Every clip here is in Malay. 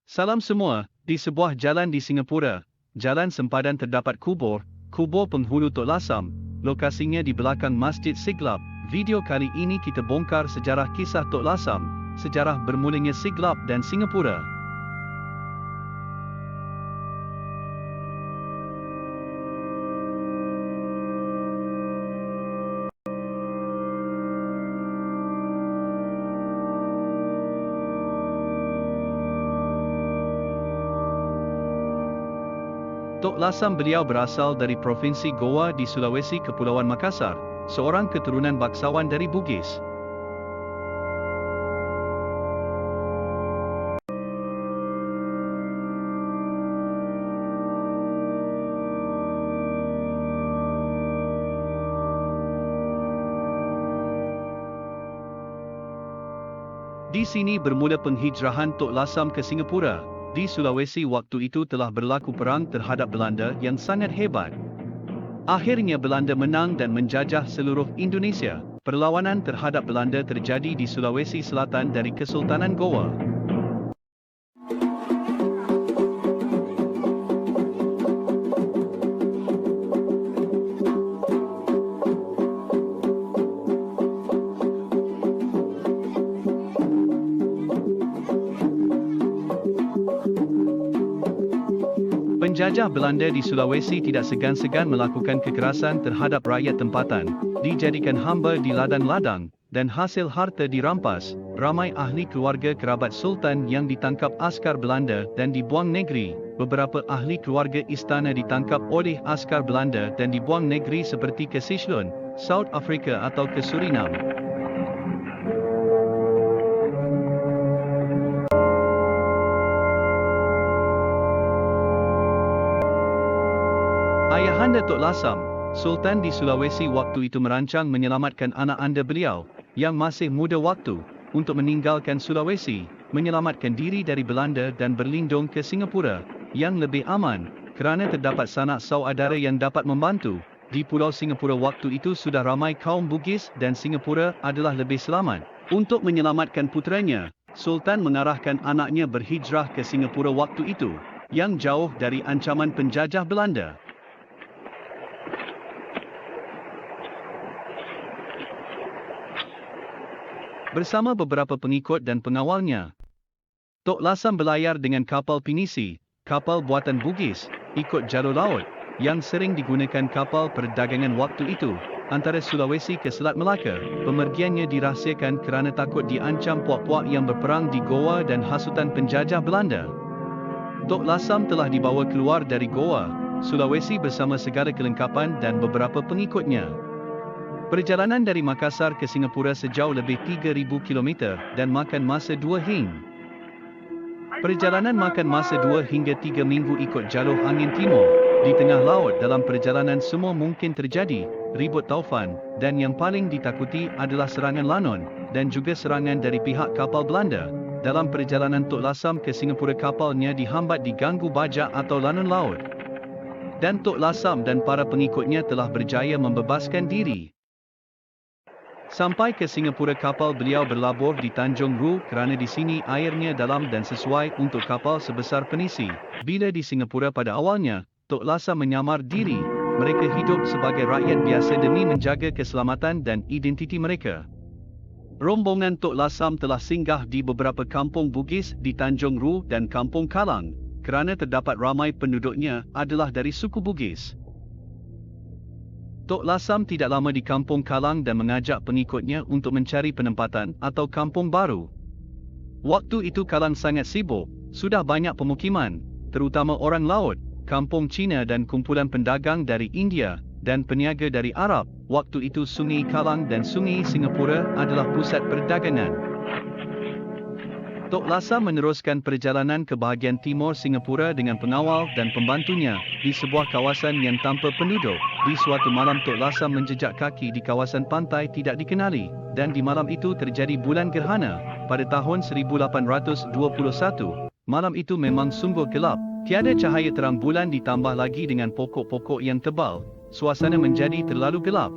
Salam semua, di sebuah jalan di Singapura, jalan sempadan terdapat kubur penghulu Tok Lasam, lokasinya di belakang Masjid Siglap. Video kali ini kita bongkar sejarah kisah Tok Lasam, sejarah bermulanya Siglap dan Singapura. Tok Lasam beliau berasal dari Provinsi Goa di Sulawesi Kepulauan Makassar, seorang keturunan bangsawan dari Bugis. Di sini bermula penghijrahan Tok Lasam ke Singapura. Di Sulawesi waktu itu telah berlaku perang terhadap Belanda yang sangat hebat. Akhirnya Belanda menang dan menjajah seluruh Indonesia. Perlawanan terhadap Belanda terjadi di Sulawesi Selatan dari Kesultanan Goa. Penjajah Belanda di Sulawesi tidak segan-segan melakukan kekerasan terhadap rakyat tempatan, dijadikan hamba di ladang-ladang, dan hasil harta dirampas. Ramai ahli keluarga kerabat Sultan yang ditangkap askar Belanda dan dibuang negeri. Beberapa ahli keluarga istana ditangkap oleh askar Belanda dan dibuang negeri seperti ke Seychelles, South Africa atau ke Suriname. Ayahanda Tok Lasam, Sultan di Sulawesi waktu itu merancang menyelamatkan anak anda beliau, yang masih muda waktu, untuk meninggalkan Sulawesi, menyelamatkan diri dari Belanda dan berlindung ke Singapura, yang lebih aman, kerana terdapat sanak saudara yang dapat membantu. Di Pulau Singapura waktu itu sudah ramai kaum Bugis dan Singapura adalah lebih selamat. Untuk menyelamatkan puteranya, Sultan mengarahkan anaknya berhijrah ke Singapura waktu itu, yang jauh dari ancaman penjajah Belanda. Bersama beberapa pengikut dan pengawalnya, Tok Lasam berlayar dengan kapal pinisi, kapal buatan Bugis, ikut jalur laut, yang sering digunakan kapal perdagangan waktu itu, antara Sulawesi ke Selat Melaka. Pemergiannya dirahsiakan kerana takut diancam puak-puak yang berperang di Goa dan hasutan penjajah Belanda. Tok Lasam telah dibawa keluar dari Goa, Sulawesi bersama segala kelengkapan dan beberapa pengikutnya. Perjalanan dari Makassar ke Singapura sejauh lebih 3,000 km dan makan masa 2 hingga 3 minggu ikut jalur angin timur. Di tengah laut dalam perjalanan semua mungkin terjadi, ribut taufan, dan yang paling ditakuti adalah serangan lanon, dan juga serangan dari pihak kapal Belanda. Dalam perjalanan Tok Lasam ke Singapura kapalnya dihambat diganggu bajak atau lanon laut. Dan Tok Lasam dan para pengikutnya telah berjaya membebaskan diri. Sampai ke Singapura kapal beliau berlabur di Tanjung Ru kerana di sini airnya dalam dan sesuai untuk kapal sebesar penisi. Bila di Singapura pada awalnya, Tok Lasam menyamar diri, mereka hidup sebagai rakyat biasa demi menjaga keselamatan dan identiti mereka. Rombongan Tok Lasam telah singgah di beberapa kampung Bugis di Tanjung Ru dan Kampung Kalang, kerana terdapat ramai penduduknya adalah dari suku Bugis. Tok Lasam tidak lama di Kampung Kalang dan mengajak pengikutnya untuk mencari penempatan atau kampung baru. Waktu itu Kalang sangat sibuk, sudah banyak pemukiman, terutama orang laut, kampung Cina dan kumpulan pendagang dari India, dan peniaga dari Arab. Waktu itu Sungai Kalang dan Sungai Singapura adalah pusat perdagangan. Tok Lasam meneruskan perjalanan ke bahagian timur Singapura dengan pengawal dan pembantunya, di sebuah kawasan yang tanpa penduduk. Di suatu malam Tok Lasam menjejak kaki di kawasan pantai tidak dikenali, dan di malam itu terjadi bulan gerhana, pada tahun 1821. Malam itu memang sungguh gelap, tiada cahaya terang bulan ditambah lagi dengan pokok-pokok yang tebal, suasana menjadi terlalu gelap.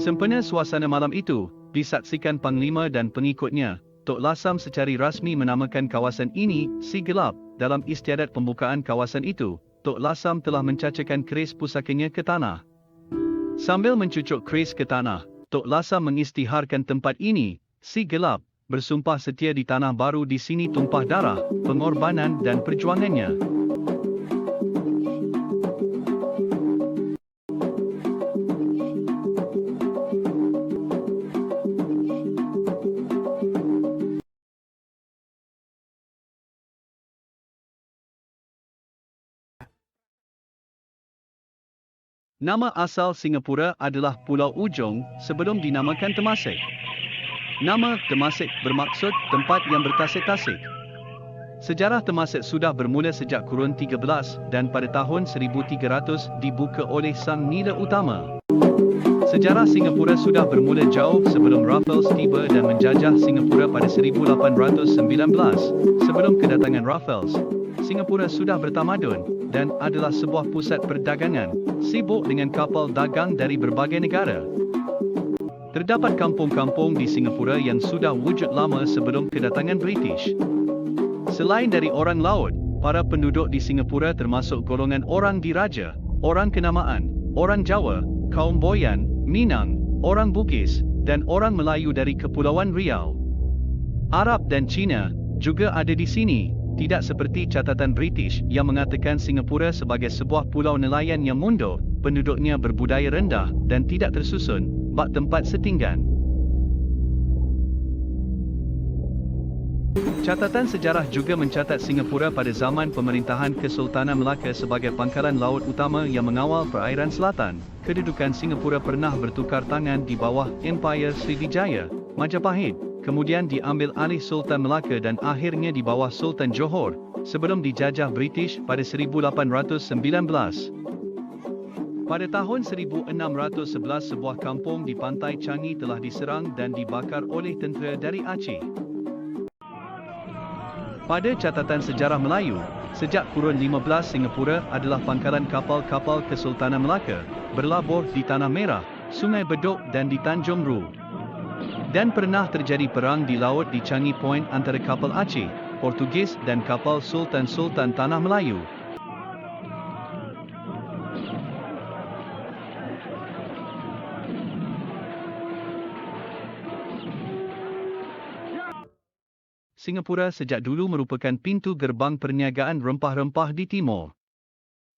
Sempena suasana malam itu disaksikan Panglima dan pengikutnya. Tok Lasam secara rasmi menamakan kawasan ini Sea Gelap. Dalam istiadat pembukaan kawasan itu, Tok Lasam telah mencacakan keris pusakanya ke tanah. Sambil mencucuk keris ke tanah, Tok Lasam mengisytiharkan tempat ini, Sea Gelap, bersumpah setia di tanah baru di sini tumpah darah, pengorbanan dan perjuangannya. Nama asal Singapura adalah Pulau Ujong sebelum dinamakan Temasek. Nama Temasek bermaksud tempat yang bertasik-tasik. Sejarah Temasek sudah bermula sejak kurun 13 dan pada tahun 1300 dibuka oleh Sang Nila Utama. Sejarah Singapura sudah bermula jauh sebelum Raffles tiba dan menjajah Singapura pada 1819. Sebelum kedatangan Raffles, Singapura sudah bertamadun dan adalah sebuah pusat perdagangan, sibuk dengan kapal dagang dari berbagai negara. Terdapat kampung-kampung di Singapura yang sudah wujud lama sebelum kedatangan British. Selain dari orang laut, para penduduk di Singapura termasuk golongan orang diraja, orang kenamaan, orang Jawa, kaum Boyan, Minang, orang Bugis, dan orang Melayu dari Kepulauan Riau. Arab dan Cina juga ada di sini. Tidak seperti catatan British yang mengatakan Singapura sebagai sebuah pulau nelayan yang mundur, penduduknya berbudaya rendah dan tidak tersusun, bak tempat setinggan. Catatan sejarah juga mencatat Singapura pada zaman pemerintahan Kesultanan Melaka sebagai pangkalan laut utama yang mengawal perairan selatan. Kedudukan Singapura pernah bertukar tangan di bawah Empire Sriwijaya, Majapahit. Kemudian diambil alih Sultan Melaka dan akhirnya di bawah Sultan Johor, sebelum dijajah British pada 1819. Pada tahun 1611 sebuah kampung di pantai Changi telah diserang dan dibakar oleh tentera dari Aceh. Pada catatan sejarah Melayu, sejak kurun 15 Singapura adalah pangkalan kapal-kapal Kesultanan Melaka, berlabur di Tanah Merah, Sungai Bedok dan di Tanjung Ru. Dan pernah terjadi perang di laut di Changi Point antara kapal Aceh, Portugis dan kapal Sultan-Sultan Tanah Melayu. Singapura sejak dulu merupakan pintu gerbang perniagaan rempah-rempah di timur.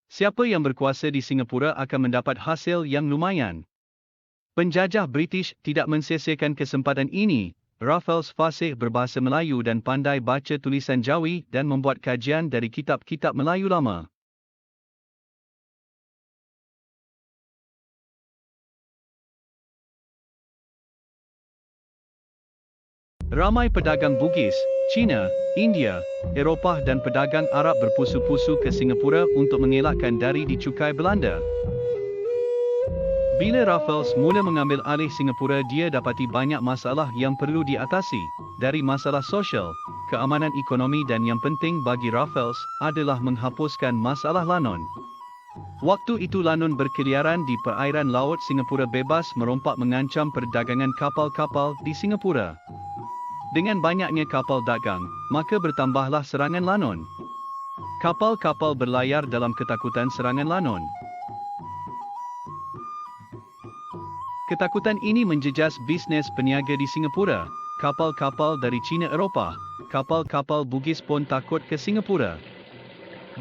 Siapa yang berkuasa di Singapura akan mendapat hasil yang lumayan. Penjajah British tidak mensia-siakan kesempatan ini. Raffles fasih berbahasa Melayu dan pandai baca tulisan Jawi dan membuat kajian dari kitab-kitab Melayu lama. Ramai pedagang Bugis, Cina, India, Eropah dan pedagang Arab berpusu-pusu ke Singapura untuk mengelakkan dari dicukai Belanda. Bila Raffles mula mengambil alih Singapura, dia dapati banyak masalah yang perlu diatasi, dari masalah sosial, keamanan ekonomi dan yang penting bagi Raffles adalah menghapuskan masalah lanon. Waktu itu lanon berkeliaran di perairan laut Singapura bebas merompak mengancam perdagangan kapal-kapal di Singapura. Dengan banyaknya kapal dagang, maka bertambahlah serangan lanon. Kapal-kapal berlayar dalam ketakutan serangan lanon. Ketakutan ini menjejas bisnes peniaga di Singapura. Kapal-kapal dari China Eropah, kapal-kapal Bugis pun takut ke Singapura.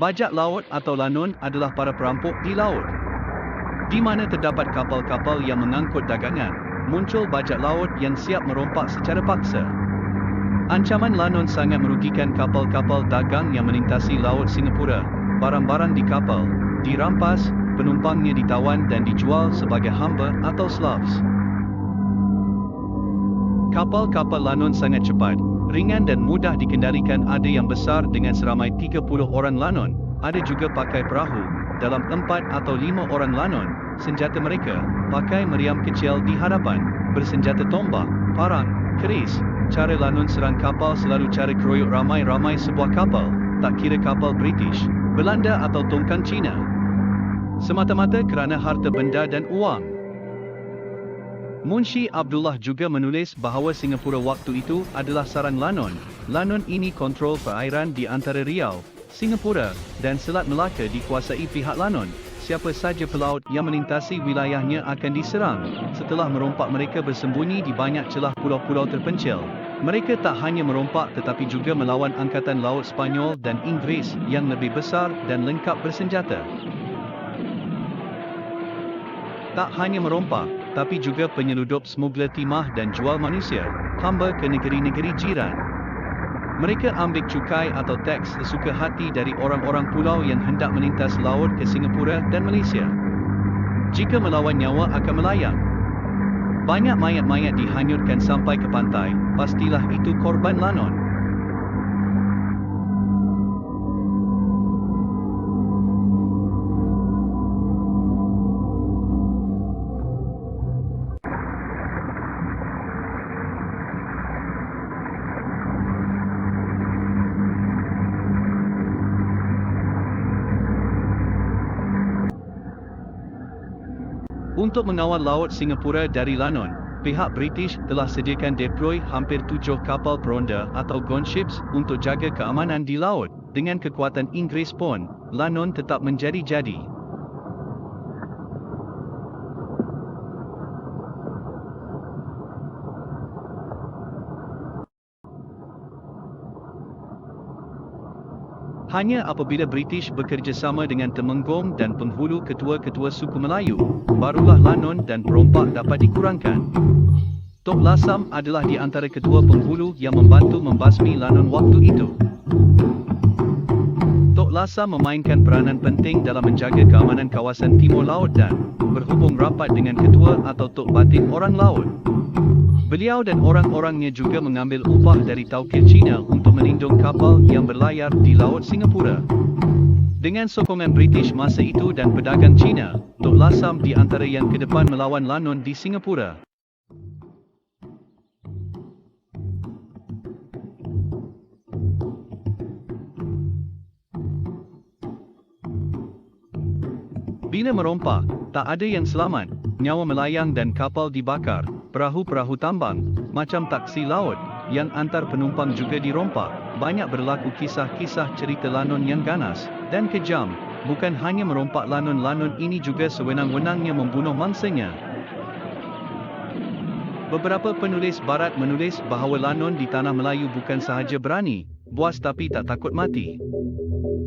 Bajak laut atau lanon adalah para perampok di laut. Di mana terdapat kapal-kapal yang mengangkut dagangan, muncul bajak laut yang siap merompak secara paksa. Ancaman lanon sangat merugikan kapal-kapal dagang yang melintasi laut Singapura. Barang-barang di kapal dirampas, penumpangnya ditawan dan dijual sebagai hamba atau slaves. Kapal-kapal lanon sangat cepat, ringan dan mudah dikendalikan. Ada yang besar dengan seramai 30 orang lanon, ada juga pakai perahu, dalam 4 atau 5 orang lanon. Senjata mereka, pakai meriam kecil di hadapan, bersenjata tombak, parang, keris. Cara lanon serang kapal selalu cara keroyok ramai-ramai sebuah kapal, tak kira kapal British, Belanda atau tongkang Cina. Semata-mata kerana harta benda dan uang. Munshi Abdullah juga menulis bahawa Singapura waktu itu adalah sarang Lanon. Lanon ini kontrol perairan di antara Riau, Singapura, dan Selat Melaka dikuasai pihak Lanon. Siapa saja pelaut yang melintasi wilayahnya akan diserang. Setelah merompak, mereka bersembunyi di banyak celah pulau-pulau terpencil. Mereka tak hanya merompak tetapi juga melawan angkatan laut Sepanyol dan Inggeris yang lebih besar dan lengkap bersenjata. Tak hanya merompak, tapi juga penyeludup, smuggler timah dan jual manusia, hamba ke negeri-negeri jiran. Mereka ambil cukai atau teks sesuka hati dari orang-orang pulau yang hendak melintas laut ke Singapura dan Malaysia. Jika melawan, nyawa akan melayang. Banyak mayat-mayat dihanyutkan sampai ke pantai, pastilah itu korban Lanon. Untuk mengawal laut Singapura dari Lanon, pihak British telah sediakan deploy hampir 7 kapal peronda atau gunships untuk jaga keamanan di laut. Dengan kekuatan Inggeris pun, Lanon tetap menjadi-jadi. Hanya apabila British bekerjasama dengan Temenggung dan penghulu ketua-ketua suku Melayu, barulah Lanon dan perompak dapat dikurangkan. Tok Lasam adalah di antara ketua penghulu yang membantu membasmi Lanon waktu itu. Tok Lasam memainkan peranan penting dalam menjaga keamanan kawasan Timur Laut dan berhubung rapat dengan ketua atau Tok Batin Orang Laut. Beliau dan orang-orangnya juga mengambil upah dari taukir Cina untuk melindung kapal yang berlayar di Laut Singapura. Dengan sokongan British masa itu dan pedagang Cina, Tok Lasam di antara yang ke depan melawan Lanon di Singapura. Bila merompak, tak ada yang selamat, nyawa melayang dan kapal dibakar, perahu-perahu tambang, macam taksi laut, yang antar penumpang juga dirompak. Banyak berlaku kisah-kisah cerita Lanon yang ganas dan kejam. Bukan hanya merompak Lanon ini juga sewenang-wenangnya membunuh mangsanya. Beberapa penulis barat menulis bahawa Lanon di tanah Melayu bukan sahaja berani, buas tapi tak takut mati.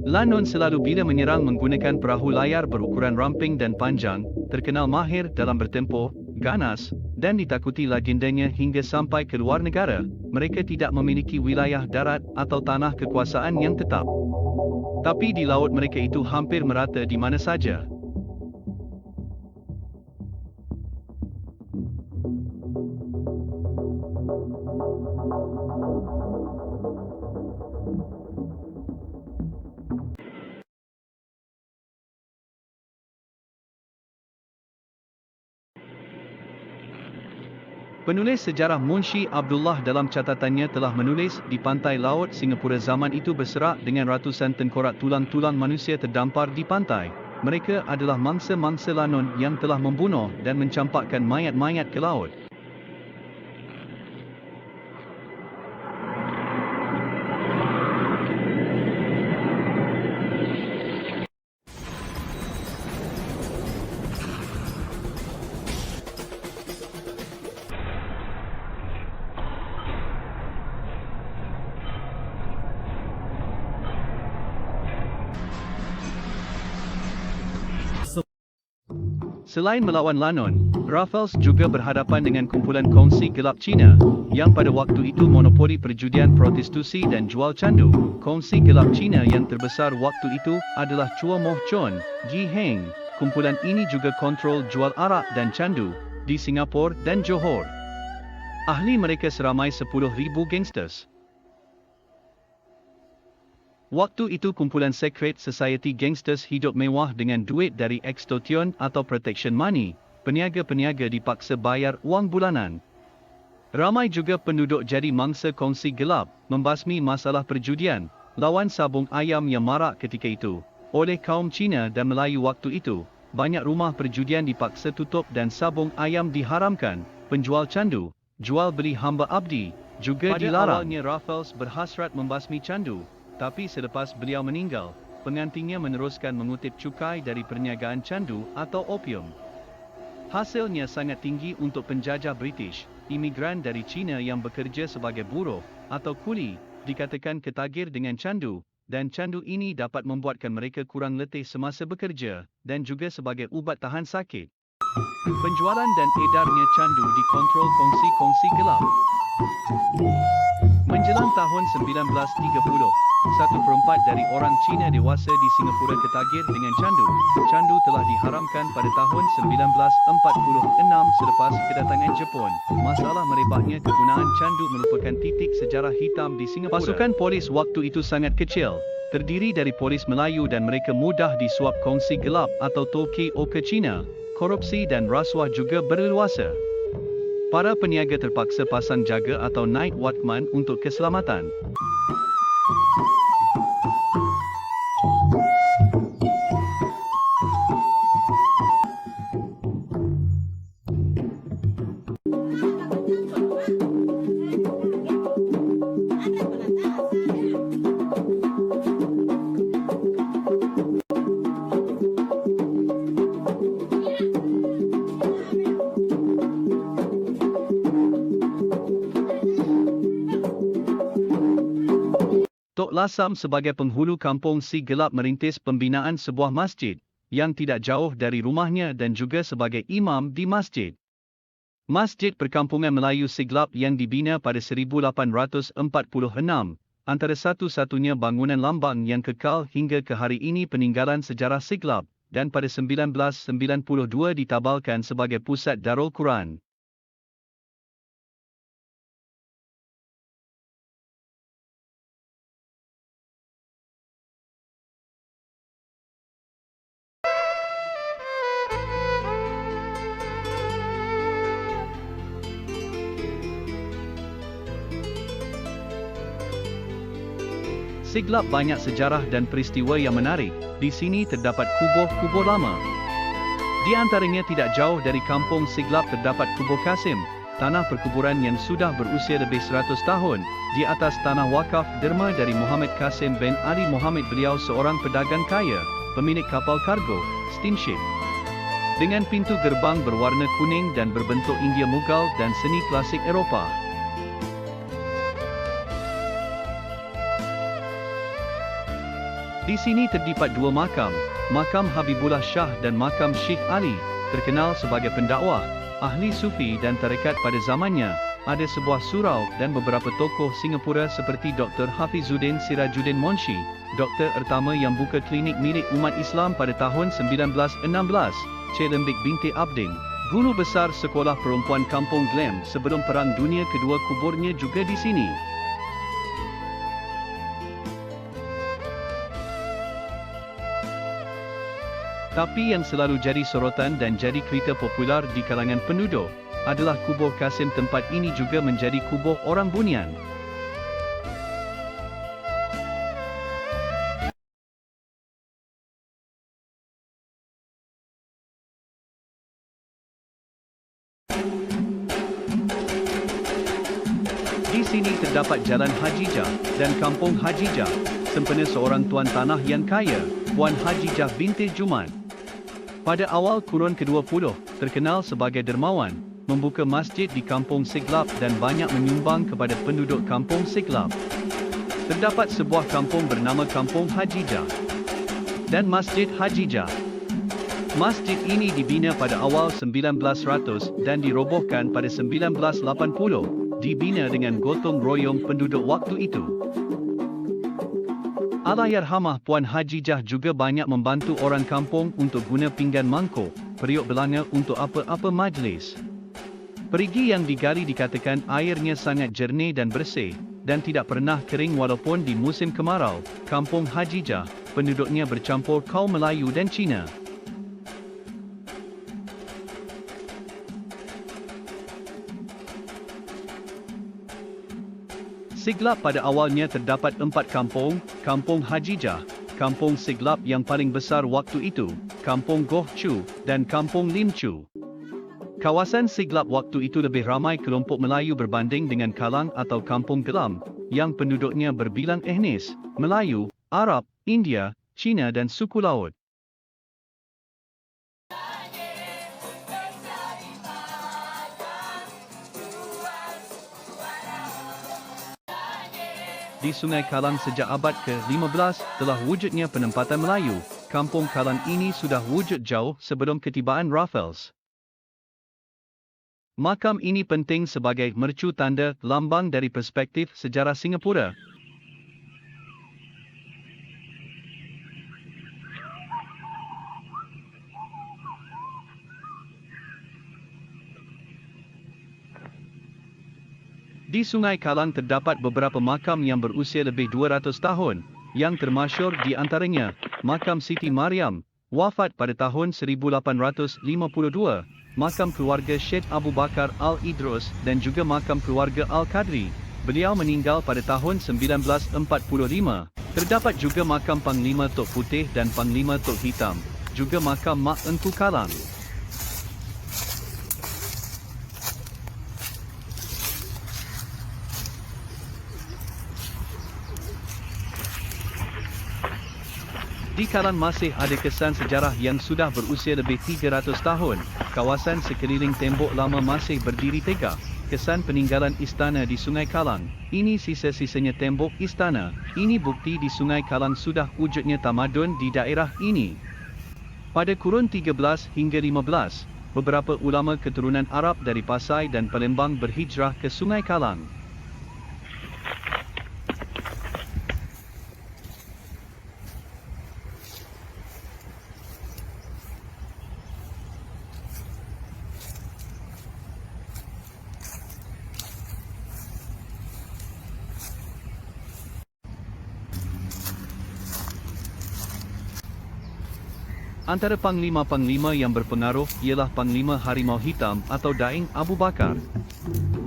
Lanon selalu bila menyerang menggunakan perahu layar berukuran ramping dan panjang, terkenal mahir dalam bertempur, ganas, dan ditakuti legendanya hingga sampai ke luar negara. Mereka tidak memiliki wilayah darat atau tanah kekuasaan yang tetap. Tapi di laut mereka itu hampir merata di mana saja. Penulis sejarah Munshi Abdullah dalam catatannya telah menulis di pantai laut Singapura zaman itu berserak dengan ratusan tengkorak tulang-tulang manusia terdampar di pantai. Mereka adalah mangsa-mangsa Lanon yang telah membunuh dan mencampakkan mayat-mayat ke laut. Selain melawan Lanon, Raffles juga berhadapan dengan kumpulan kongsi gelap Cina, yang pada waktu itu monopoli perjudian, prostitusi dan jual candu. Kongsi gelap Cina yang terbesar waktu itu adalah Chua Moh Chun, Ji Heng. Kumpulan ini juga kontrol jual arak dan candu di Singapura dan Johor. Ahli mereka seramai 10,000 gangsters. Waktu itu kumpulan Secret Society Gangsters hidup mewah dengan duit dari extortion atau protection money. Peniaga-peniaga dipaksa bayar wang bulanan. Ramai juga penduduk jadi mangsa kongsi gelap, membasmi masalah perjudian, lawan sabung ayam yang marak ketika itu. Oleh kaum Cina dan Melayu waktu itu, banyak rumah perjudian dipaksa tutup dan sabung ayam diharamkan. penjual candu, jual beli hamba abdi, juga Pada dilarang. awalnya Raffles berhasrat membasmi candu, tapi selepas beliau meninggal, pengantinnya meneruskan mengutip cukai dari perniagaan candu atau opium. Hasilnya sangat tinggi untuk penjajah British. Imigran dari China yang bekerja sebagai buruh atau kuli dikatakan ketagir dengan candu, dan candu ini dapat membuatkan mereka kurang letih semasa bekerja, dan juga sebagai ubat tahan sakit. Penjualan dan edarnya candu dikontrol kongsi-kongsi gelap. Menjelang tahun 1930, 1/4 dari orang Cina dewasa di Singapura ketagir dengan candu. Candu telah diharamkan pada tahun 1946 selepas kedatangan Jepun. Masalah merebaknya kegunaan candu merupakan titik sejarah hitam di Singapura. Pasukan polis waktu itu sangat kecil, terdiri dari polis Melayu dan mereka mudah disuap kongsi gelap atau toke oka Cina. Korupsi dan rasuah juga berleluasa. Para peniaga terpaksa pasang jaga atau night watchman untuk keselamatan. Tok Lasam sebagai penghulu kampung Si Gelap merintis pembinaan sebuah masjid yang tidak jauh dari rumahnya dan juga sebagai imam di masjid. Masjid Perkampungan Melayu Siglap yang dibina pada 1846, antara satu-satunya bangunan lambang yang kekal hingga ke hari ini peninggalan sejarah Siglap, dan pada 1992 ditabalkan sebagai pusat Darul Quran. Siglap banyak sejarah dan peristiwa yang menarik. Di sini terdapat kubur-kubur lama. Di antaranya tidak jauh dari kampung Siglap terdapat kubur Kasim, tanah perkuburan yang sudah berusia lebih 100 tahun, di atas tanah wakaf derma dari Muhammad Kasim bin Ali Muhammad. Beliau seorang pedagang kaya, pemilik kapal kargo, steamship. Dengan pintu gerbang berwarna kuning dan berbentuk India Mughal dan seni klasik Eropah. Di sini terdapat dua makam, makam Habibullah Shah dan makam Syekh Ali, terkenal sebagai pendakwah, ahli sufi dan tarekat pada zamannya. Ada sebuah surau dan beberapa tokoh Singapura seperti Dr. Hafizuddin Sirajuddin Monshi, doktor pertama yang buka klinik milik umat Islam pada tahun 1916, Cik Lembik binti Abdin, guru besar sekolah perempuan Kampung Glam sebelum Perang Dunia Kedua, kuburnya juga di sini. Tapi yang selalu jadi sorotan dan jadi cerita popular di kalangan penduduk adalah kubur Kasim. Tempat ini juga menjadi kubur orang Bunian. Di sini terdapat Jalan Hajijah dan Kampung Hajijah, sempena seorang tuan tanah yang kaya, Puan Hajijah binti Juman. Pada awal kurun ke-20, terkenal sebagai dermawan, membuka masjid di Kampung Siglap dan banyak menyumbang kepada penduduk Kampung Siglap. Terdapat sebuah kampung bernama Kampung Hajijah dan Masjid Hajijah. Masjid ini dibina pada awal 1900 dan dirobohkan pada 1980, dibina dengan gotong royong penduduk waktu itu. Allahyarhamah Puan Hajijah juga banyak membantu orang kampung untuk guna pinggan mangkuk, periuk belanga untuk apa-apa majlis. Perigi yang digali dikatakan airnya sangat jernih dan bersih, dan tidak pernah kering walaupun di musim kemarau. Kampung Hajijah, penduduknya bercampur kaum Melayu dan Cina. Siglap pada awalnya terdapat 4 kampung, Kampung Hajijah, Kampung Siglap yang paling besar waktu itu, Kampung Goh Chu, dan Kampung Lim Chu. Kawasan Siglap waktu itu lebih ramai kelompok Melayu berbanding dengan Kalang atau Kampung Gelam, yang penduduknya berbilang etnis, Melayu, Arab, India, Cina dan suku laut. Di Sungai Kalang sejak abad ke-15 telah wujudnya penempatan Melayu. Kampung Kalang ini sudah wujud jauh sebelum ketibaan Raffles. Makam ini penting sebagai mercu tanda lambang dari perspektif sejarah Singapura. Di Sungai Kalang terdapat beberapa makam yang berusia lebih 200 tahun, yang termasyhur di antaranya, makam Siti Mariam, wafat pada tahun 1852, makam keluarga Syed Abu Bakar Al-Idrus dan juga makam keluarga Al-Qadri. Beliau meninggal pada tahun 1945. Terdapat juga makam Panglima Tok Putih dan Panglima Tok Hitam, juga makam Mak Engku Kalang. Di Kalang masih ada kesan sejarah yang sudah berusia lebih 300 tahun. Kawasan sekeliling tembok lama masih berdiri tegak. Kesan peninggalan istana di Sungai Kalang. Ini sisa-sisanya tembok istana. Ini bukti di Sungai Kalang sudah wujudnya tamadun di daerah ini. Pada kurun 13 hingga 15, beberapa ulama keturunan Arab dari Pasai dan Palembang berhijrah ke Sungai Kalang. Antara panglima-panglima yang berpengaruh ialah Panglima Harimau Hitam atau Daing Abu Bakar,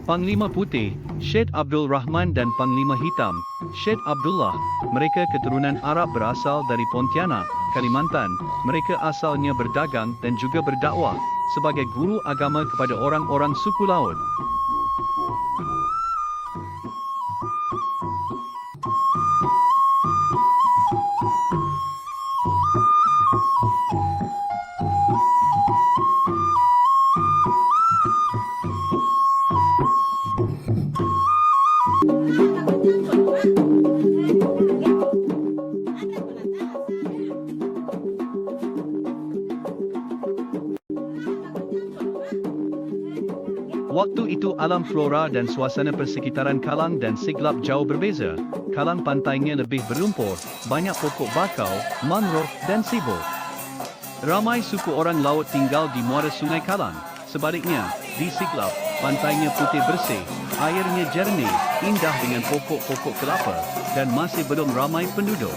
Panglima Putih, Syed Abdul Rahman dan Panglima Hitam, Syed Abdullah. Mereka keturunan Arab berasal dari Pontianak, Kalimantan. Mereka asalnya berdagang dan juga berdakwah sebagai guru agama kepada orang-orang suku laut. Waktu itu alam flora dan suasana persekitaran Kalang dan Siglap jauh berbeza. Kalang pantainya lebih berlumpur, banyak pokok bakau, mangrove dan sibuk. Ramai suku orang laut tinggal di muara Sungai Kalang. Sebaliknya, di Siglap, pantainya putih bersih, airnya jernih, indah dengan pokok-pokok kelapa, dan masih belum ramai penduduk.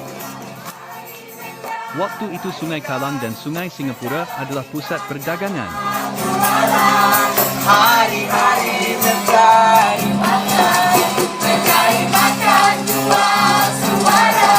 Waktu itu Sungai Kalang dan Sungai Singapura adalah pusat perdagangan. Hari-hari mencari makan jual suara.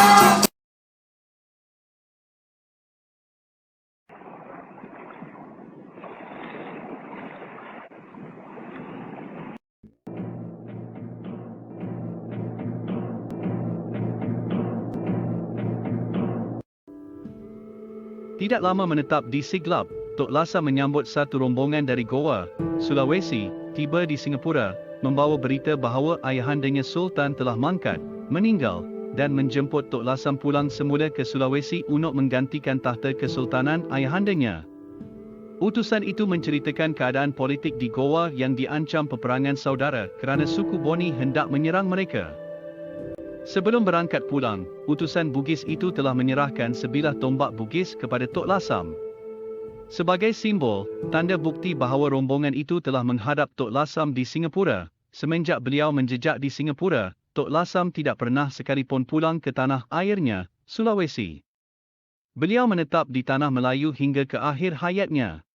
Tidak lama menetap di Siglap, Tok Lasa menyambut satu rombongan dari Goa, Sulawesi, tiba di Singapura, membawa berita bahawa ayahandanya Sultan telah mangkat, meninggal, dan menjemput Tok Lasam pulang semula ke Sulawesi untuk menggantikan tahta kesultanan ayahandanya. Utusan itu menceritakan keadaan politik di Goa yang diancam peperangan saudara kerana suku Boni hendak menyerang mereka. Sebelum berangkat pulang, utusan Bugis itu telah menyerahkan sebilah tombak Bugis kepada Tok Lasam. Sebagai simbol, tanda bukti bahawa rombongan itu telah menghadap Tok Lasam di Singapura. Semenjak beliau menjejak di Singapura, Tok Lasam tidak pernah sekalipun pulang ke tanah airnya, Sulawesi. Beliau menetap di tanah Melayu hingga ke akhir hayatnya.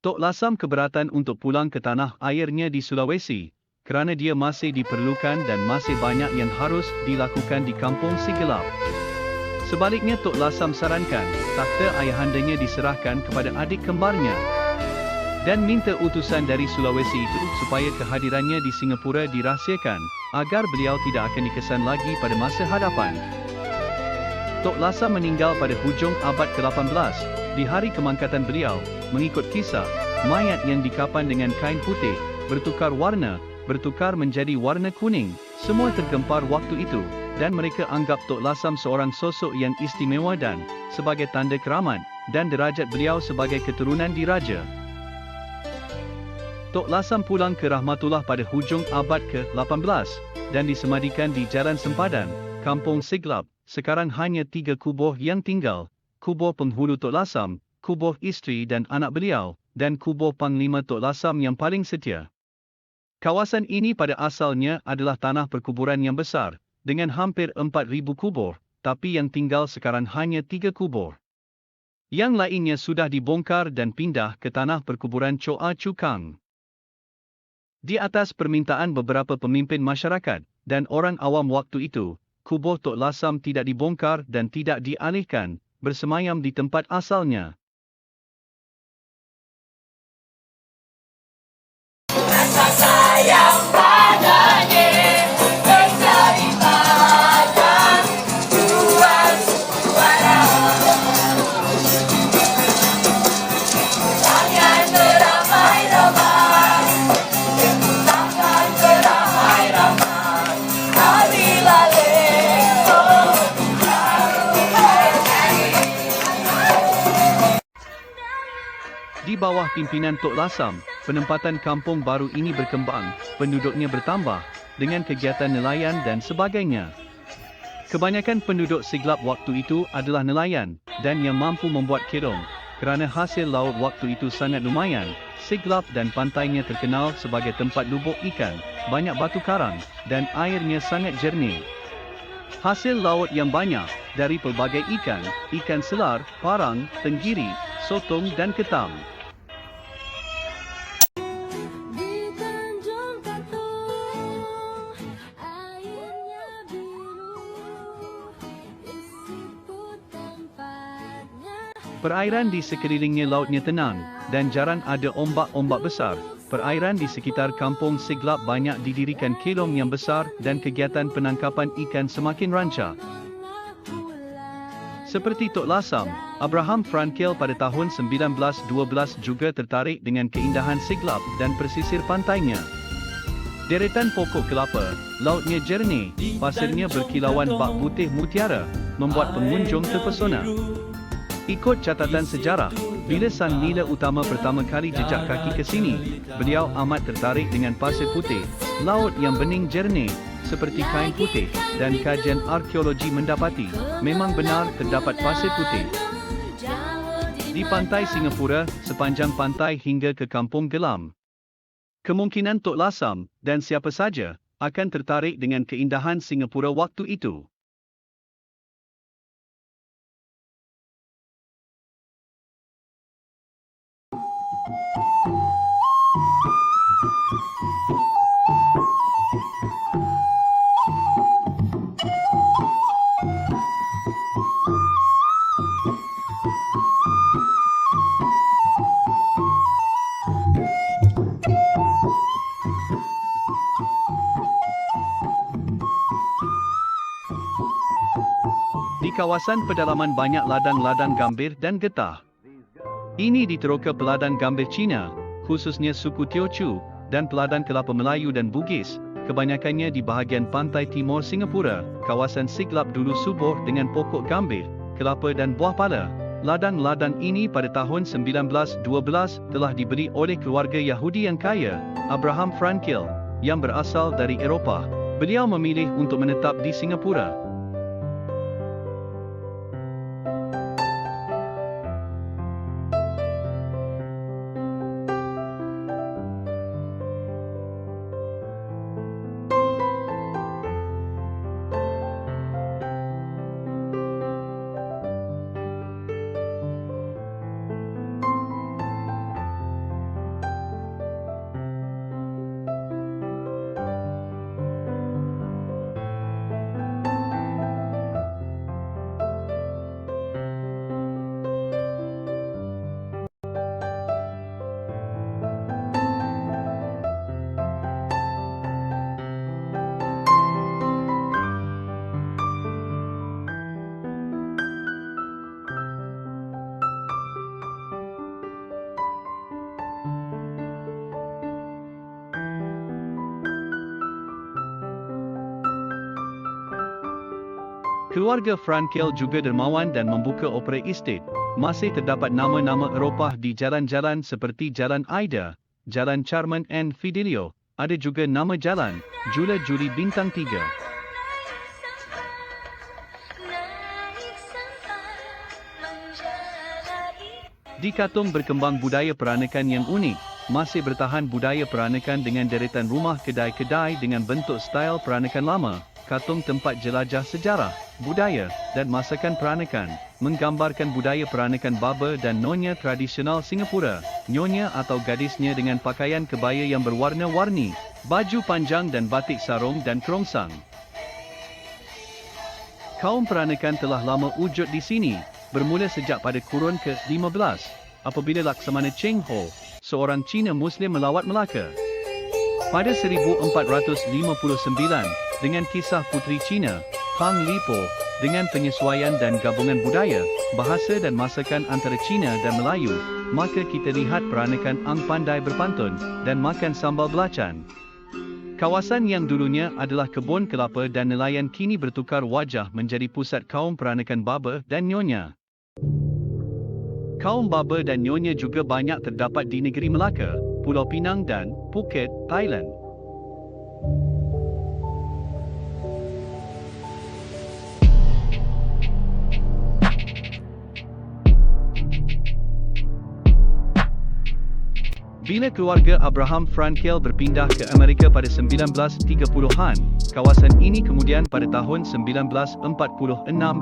Tok Lasam keberatan untuk pulang ke tanah airnya di Sulawesi, kerana dia masih diperlukan dan masih banyak yang harus dilakukan di Kampung Siglap. Sebaliknya Tok Lasam sarankan, takhta ayahandanya diserahkan kepada adik kembarnya. dan minta utusan dari Sulawesi itu supaya kehadirannya di Singapura dirahsiakan, agar beliau tidak akan dikesan lagi pada masa hadapan. Tok Lasam meninggal pada hujung abad ke-18, di hari kemangkatan beliau. Mengikut kisah, mayat yang dikapan dengan kain putih, bertukar menjadi warna kuning, semua tergempar waktu itu, dan mereka anggap Tok Lasam seorang sosok yang istimewa dan, sebagai tanda keramat, dan derajat beliau sebagai keturunan diraja. Tok Lasam pulang ke Rahmatullah pada hujung abad ke-18, dan disemadikan di Jalan Sempadan, Kampung Siglap. Sekarang hanya 3 kubur yang tinggal, kubur penghulu Tok Lasam, kubur isteri dan anak beliau, dan kubur Panglima Tok Lasam yang paling setia. Kawasan ini pada asalnya adalah tanah perkuburan yang besar, dengan hampir 4,000 kubur, tapi yang tinggal sekarang hanya 3 kubur. Yang lainnya sudah dibongkar dan pindah ke tanah perkuburan Choa Chu Kang. Di atas permintaan beberapa pemimpin masyarakat, dan orang awam waktu itu, kubur Tok Lasam tidak dibongkar dan tidak dialihkan, bersemayam di tempat asalnya. Rasa sayang padanya menjadi badan dua suara. Tangan beramai-ramai, tangan beramai-ramai, apabila Di bawah pimpinan Tok Lasam, penempatan kampung baru ini berkembang, penduduknya bertambah, dengan kegiatan nelayan dan sebagainya. Kebanyakan penduduk Siglap waktu itu adalah nelayan, dan yang mampu membuat kirong. Kerana hasil laut waktu itu sangat lumayan, Siglap dan pantainya terkenal sebagai tempat lubuk ikan, banyak batu karang, dan airnya sangat jernih. Hasil laut yang banyak, dari pelbagai ikan, ikan selar, parang, tenggiri, sotong dan ketam. Di Tanjung Katung, airnya biru, isiku tempatnya. Perairan di sekelilingnya lautnya tenang, dan jarang ada ombak-ombak besar. Perairan di sekitar kampung Siglap banyak didirikan kelong yang besar dan kegiatan penangkapan ikan semakin rancak. Seperti Tok Lasam, Abraham Frankel pada tahun 1912 juga tertarik dengan keindahan Siglap dan pesisir pantainya. Deretan pokok kelapa, lautnya jernih, pasirnya berkilauan bak putih mutiara, membuat pengunjung terpesona. Ikut catatan sejarah, bila Sang Nila Utama pertama kali jejak kaki ke sini, beliau amat tertarik dengan pasir putih, laut yang bening jernih, seperti kain putih, dan kajian arkeologi mendapati, memang benar terdapat pasir putih di pantai Singapura, sepanjang pantai hingga ke Kampung Gelam. Kemungkinan Tok Lasam, dan siapa saja, akan tertarik dengan keindahan Singapura waktu itu. Di kawasan pedalaman banyak ladang-ladang gambir dan getah. Ini diteroka peladang gambir Cina, khususnya suku Teochew, dan peladang kelapa Melayu dan Bugis, kebanyakannya di bahagian pantai timur Singapura. Kawasan Siglap dulu subur dengan pokok gambir, kelapa dan buah pala. Ladang-ladang ini pada tahun 1912 telah dibeli oleh keluarga Yahudi yang kaya, Abraham Frankel, yang berasal dari Eropah. Beliau memilih untuk menetap di Singapura. Keluarga Frankel juga dermawan dan membuka opera estate. Masih terdapat nama-nama Eropah di jalan-jalan seperti Jalan Aida, Jalan Charman and Fidelio. Ada juga nama jalan, Jula Juli Bintang 3. Di Katong berkembang budaya peranakan yang unik. Masih bertahan budaya peranakan dengan deretan rumah kedai-kedai dengan bentuk style peranakan lama. Katong tempat jelajah sejarah, budaya, dan masakan peranakan, menggambarkan budaya peranakan baba dan nyonya tradisional Singapura. Nyonya atau gadisnya dengan pakaian kebaya yang berwarna-warni, baju panjang dan batik sarung dan kerongsang. Kaum peranakan telah lama wujud di sini, bermula sejak pada kurun ke-15, apabila Laksamana Cheng Ho, seorang Cina Muslim melawat Melaka. Pada 1459, dengan kisah Puteri Cina, Pang Lipo, dengan penyesuaian dan gabungan budaya, bahasa dan masakan antara Cina dan Melayu, maka kita lihat peranakan Ang pandai berpantun dan makan sambal belacan. Kawasan yang dulunya adalah kebun kelapa dan nelayan kini bertukar wajah menjadi pusat kaum peranakan baba dan nyonya. Kaum baba dan nyonya juga banyak terdapat di negeri Melaka, Pulau Pinang dan Phuket, Thailand. Bila keluarga Abraham Frankel berpindah ke Amerika pada 1930-an, kawasan ini kemudian pada tahun 1946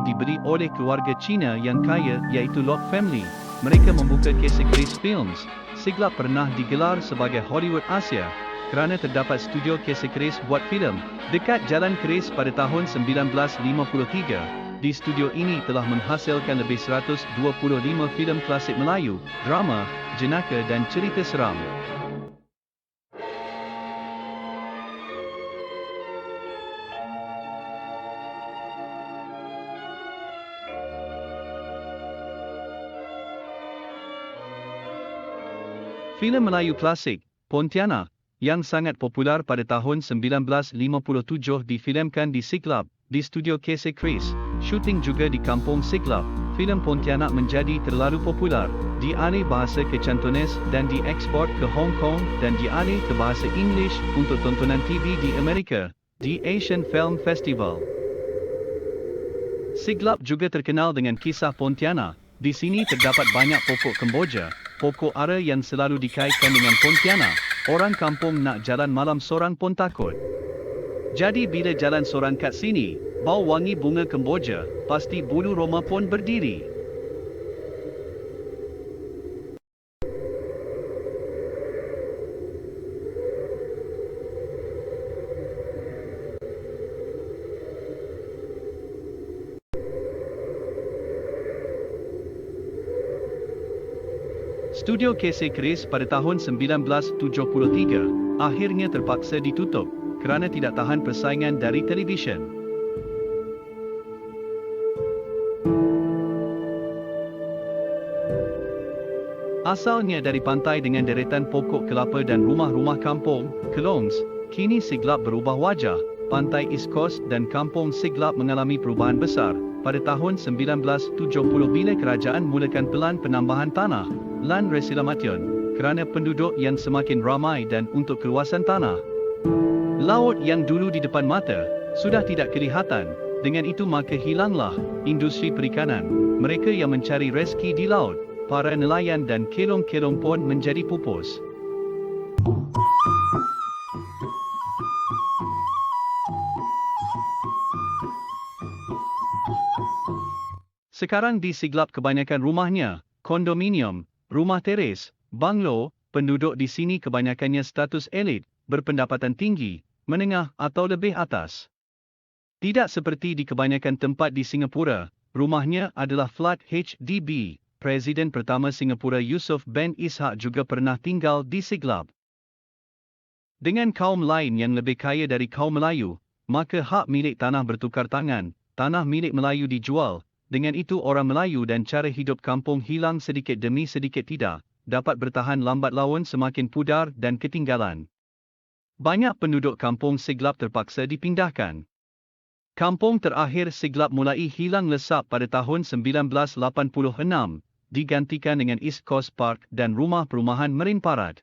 dibeli oleh keluarga Cina yang kaya iaitu Lok Family. Mereka membuka Casey Chris Films. Siglap pernah digelar sebagai Hollywood Asia kerana terdapat studio Casey Chris buat filem dekat Jalan Keris pada tahun 1953. Di studio ini telah menghasilkan lebih 125 filem klasik Melayu, drama, jenaka dan cerita seram. Filem Melayu klasik, Pontianak, yang sangat popular pada tahun 1957 difilmkan di Siglap, di studio Casey Chris. Syuting juga di Kampung Siglap. Filem Pontianak menjadi terlalu popular, dialih bahasa ke Cantones dan diekspor ke Hong Kong dan dialih ke bahasa English untuk tontonan TV di Amerika, di Asian Film Festival. Siglap juga terkenal dengan kisah Pontianak. Di sini terdapat banyak pokok kemboja, pokok ara yang selalu dikaitkan dengan Pontianak. Orang kampung nak jalan malam sorang pun takut. Jadi bila jalan sorang kat sini, bau wangi bunga kemboja, pasti bulu roma pun berdiri. Studio Casey Chris pada tahun 1973 akhirnya terpaksa ditutup kerana tidak tahan persaingan dari televisyen. Asalnya dari pantai dengan deretan pokok kelapa dan rumah-rumah kampung, Kelongs, kini Siglap berubah wajah. Pantai East Coast dan Kampung Siglap mengalami perubahan besar. Pada tahun 1970 bila kerajaan mulakan pelan penambahan tanah, Land Resilamation, kerana penduduk yang semakin ramai dan untuk keluasan tanah. Laut yang dulu di depan mata, sudah tidak kelihatan. Dengan itu maka hilanglah industri perikanan. Mereka yang mencari rezeki di laut, para nelayan dan kelong-kelong pun menjadi pupus. Sekarang di Siglap kebanyakan rumahnya, kondominium, rumah teres, banglo, penduduk di sini kebanyakannya status elit, berpendapatan tinggi, menengah atau lebih atas. Tidak seperti di kebanyakan tempat di Singapura, rumahnya adalah flat HDB. Presiden pertama Singapura Yusof bin Ishak juga pernah tinggal di Siglap. Dengan kaum lain yang lebih kaya dari kaum Melayu, maka hak milik tanah bertukar tangan, tanah milik Melayu dijual. Dengan itu orang Melayu dan cara hidup kampung hilang sedikit demi sedikit tidak dapat bertahan lambat laun semakin pudar dan ketinggalan. Banyak penduduk kampung Siglap terpaksa dipindahkan. Kampung terakhir Siglap mulai hilang lesap pada tahun 1986, digantikan dengan East Coast Park dan rumah perumahan Marine Parade.